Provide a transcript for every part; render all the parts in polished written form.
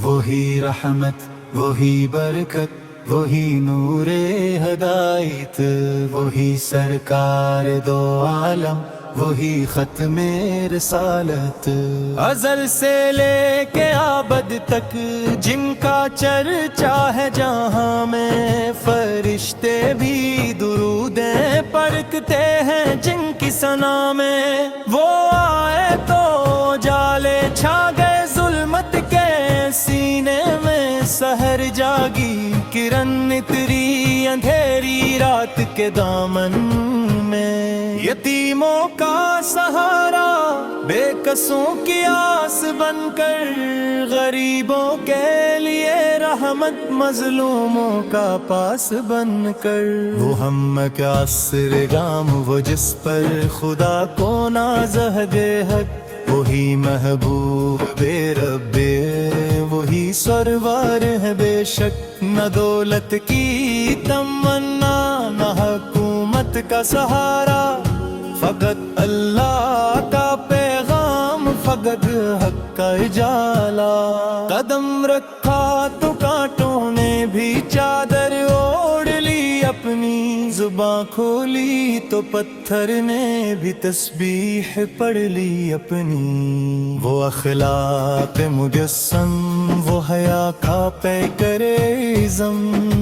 وہی رحمت، وہی برکت، وہی نور ہدایت، وہی سرکار دو عالم، وہی ختم رسالت۔ ازل سے لے کے ابد تک جن کا چرچا ہے جہاں میں، فرشتے بھی درودیں پڑھتے ہیں جن کی ثنا میں۔ وہ آئے تو جالے چھا گئے ظلمت کے سینے میں، سحر جاگی کرن نتری اندھیری رات کے دامن میں۔ یتیموں کا سہارا بے کسوں کی آس بن کر، غریبوں کے لیے رحمت مظلوموں کا پاس بن کر۔ وہ ہم کا عصر گام، وہ جس پر خدا کو نازہ دے حق، وہی محبوب بے رب، وہی سرور ہے بے شک۔ نہ دولت کی تمنا، نہ حکومت کا سہارا، فقط اللہ کا پیغام، فقط حق کا اجالا۔ قدم رکھا تو کانٹوں نے بھی چادر اوڑھ لی اپنی، زباں کھولی تو پتھر نے بھی تسبیح پڑھ لی اپنی۔ وہ اخلاق مجسم، وہ حیا کا پیکر اعظم،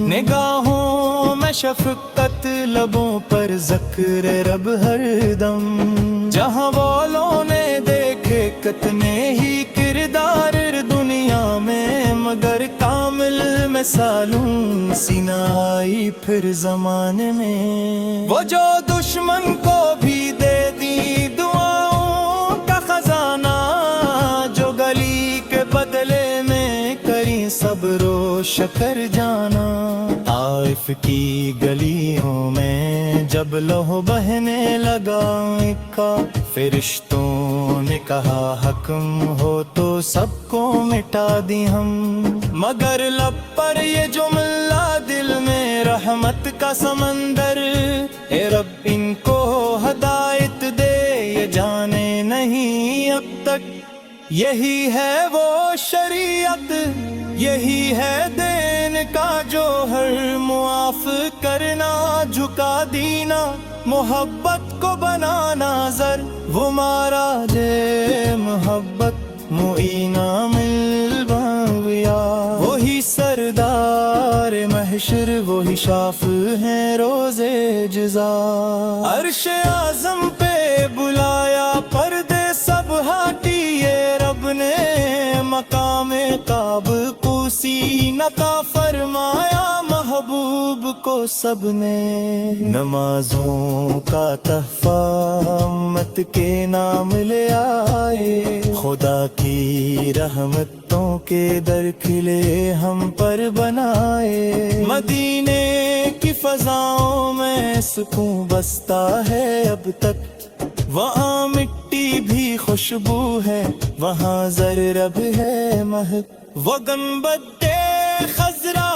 نگاہوں میں شفقت، لبوں پر ذکر رب ہر دم۔ جہاں والوں نے دیکھے کتنے ہی کردار دنیا میں، مگر کامل مثالوں سینہ آئی پھر زمانے میں۔ وہ جو دشمن کو بھی دے دی دعاؤں کا خزانہ، جو گلی کے بدلے میں کری صبر و شکر جانا۔ طائف کی گلیوں میں جب لہو بہنے لگا اکا، فرشتوں نے کہا حکم ہو تو سب کو مٹا دی ہم، مگر لب پر یہ جملہ، دل میں رحمت کا سمندر، اے رب ان کو ہدایت دے، یہ جانے نہیں اب تک۔ یہی ہے وہ شریعت، یہی ہے دین کا جوہر، معاف کرنا، جھکا دینا، محبت کو بنانا زر۔ وہ مارا جے محبت معینہ مل باویا، وہی سردار محشر، وہی شاف ہیں روزے جزا۔ عرش اعظم پہ بلایا پردے سب ہٹیے رب نے، مقام قاب کوسی نہ فرمایا محبوب کو سب نے۔ نمازوں کا تحفہ امت کے نام لے آئے، خدا کی رحمتوں کے در کھلے ہم پر بنائے۔ مدینے کی فضاؤں میں سکون بستا ہے اب تک، وہاں مٹی بھی خوشبو ہے، وہاں زررب ہے مہک۔ وہ گنبد خضرا،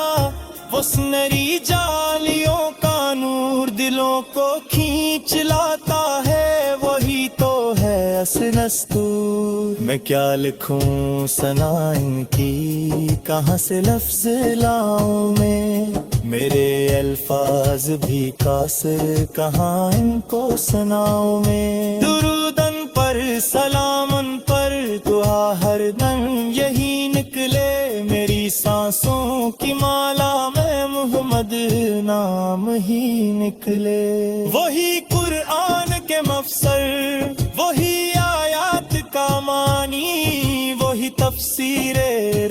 وہ سنہری جالیوں کا نور دلوں کو کھینچ لاتا ہے، وہی تو ہے اصل استور۔ میں کیا لکھوں ثنا ان کی، کہاں سے لفظ لاؤں میں، میرے الفاظ بھی قاصر، کہاں ان کو سناؤں میں۔ درودن پر سلامن پر دعا ہر دم یہی نکلے، میری سانسوں کی مالا میں محمد نام ہی نکلے۔ وہی قرآن کے مفسر، وہی آیات کا معنی، وہی تفسیر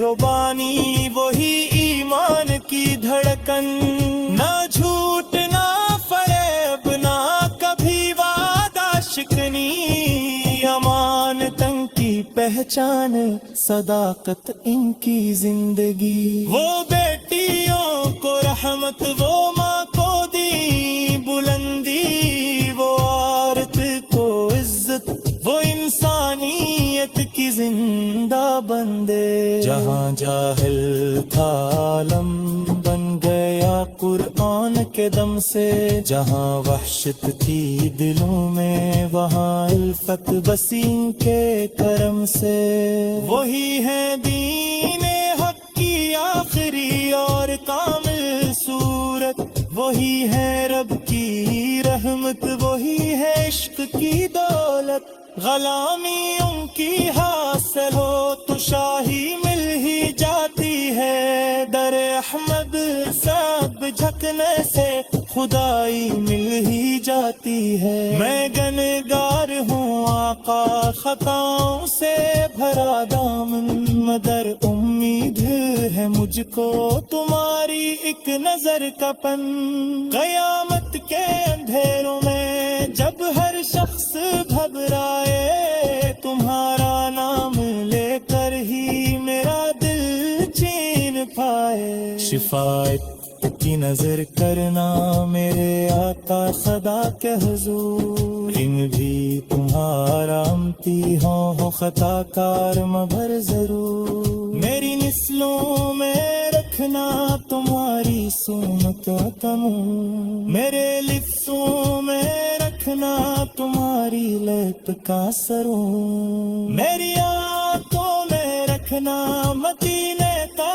ربانی، وہی ایمان کی دھڑکن۔ نہ جھوٹ نہ فریب نہ کبھی وعدہ شکنی، امانتن کی پہچان صداقت ان کی زندگی۔ وہ بیٹیوں کو رحمت، وہ ماں کو دی بلندی، وہ عورت کو عزت، وہ انسانیت کی زندہ بندے۔ جہاں جاہل تھا عالم بن گیا قرآن کے دم سے، جہاں وحشت تھی دلوں میں وہاں الفت وسیم کے کرم سے۔ وہی ہے دین عشق کی دولت غلامیوں کی حاصل ہو تو شاہی مل ہی جاتی ہے، در احمد سب جھکنے سے خدائی مل ہی جاتی ہے۔ میں گنہگار ہوں آقا خطاؤں سے بھرا دامن، مگر امید ہے مجھ کو تمہاری ایک نظر کا پن۔ قیامت کے اندھیروں میں جب ہر شخص گھبرائے، تمہارا نام لے کر ہی میرا دل چین پائے۔ شفاعت کی نظر کرنا میرے آقا خدا کے حضور، ان بھی تمہارا امتی ہو خطا کار مبھر ضرور۔ میری نسلوں میں رکھنا تمہاری سنت و تموم، میرے لفظوں میں رکھنا تمہاری لت کا سروں، میری آنکھوں میں رکھنا مدینے کا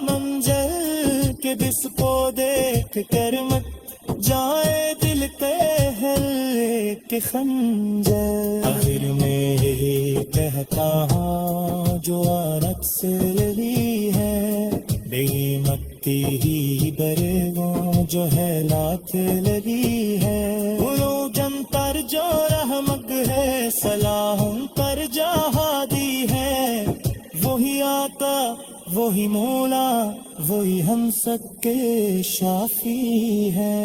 منظر، کہ جس کو دیکھ کر مت جائے دل کے ہر ایک خنجر۔ آخر میں یہی کہتا ہوں جو عورت سے رہی ہے، بے متی ہی برے وہ جو ہے لات لگی ہے۔ بولو جن پر جو رحمت ہے، صلاحوں پر جہادی ہے، وہی آقا وہی مولا وہی ہم سب کے شافی ہے۔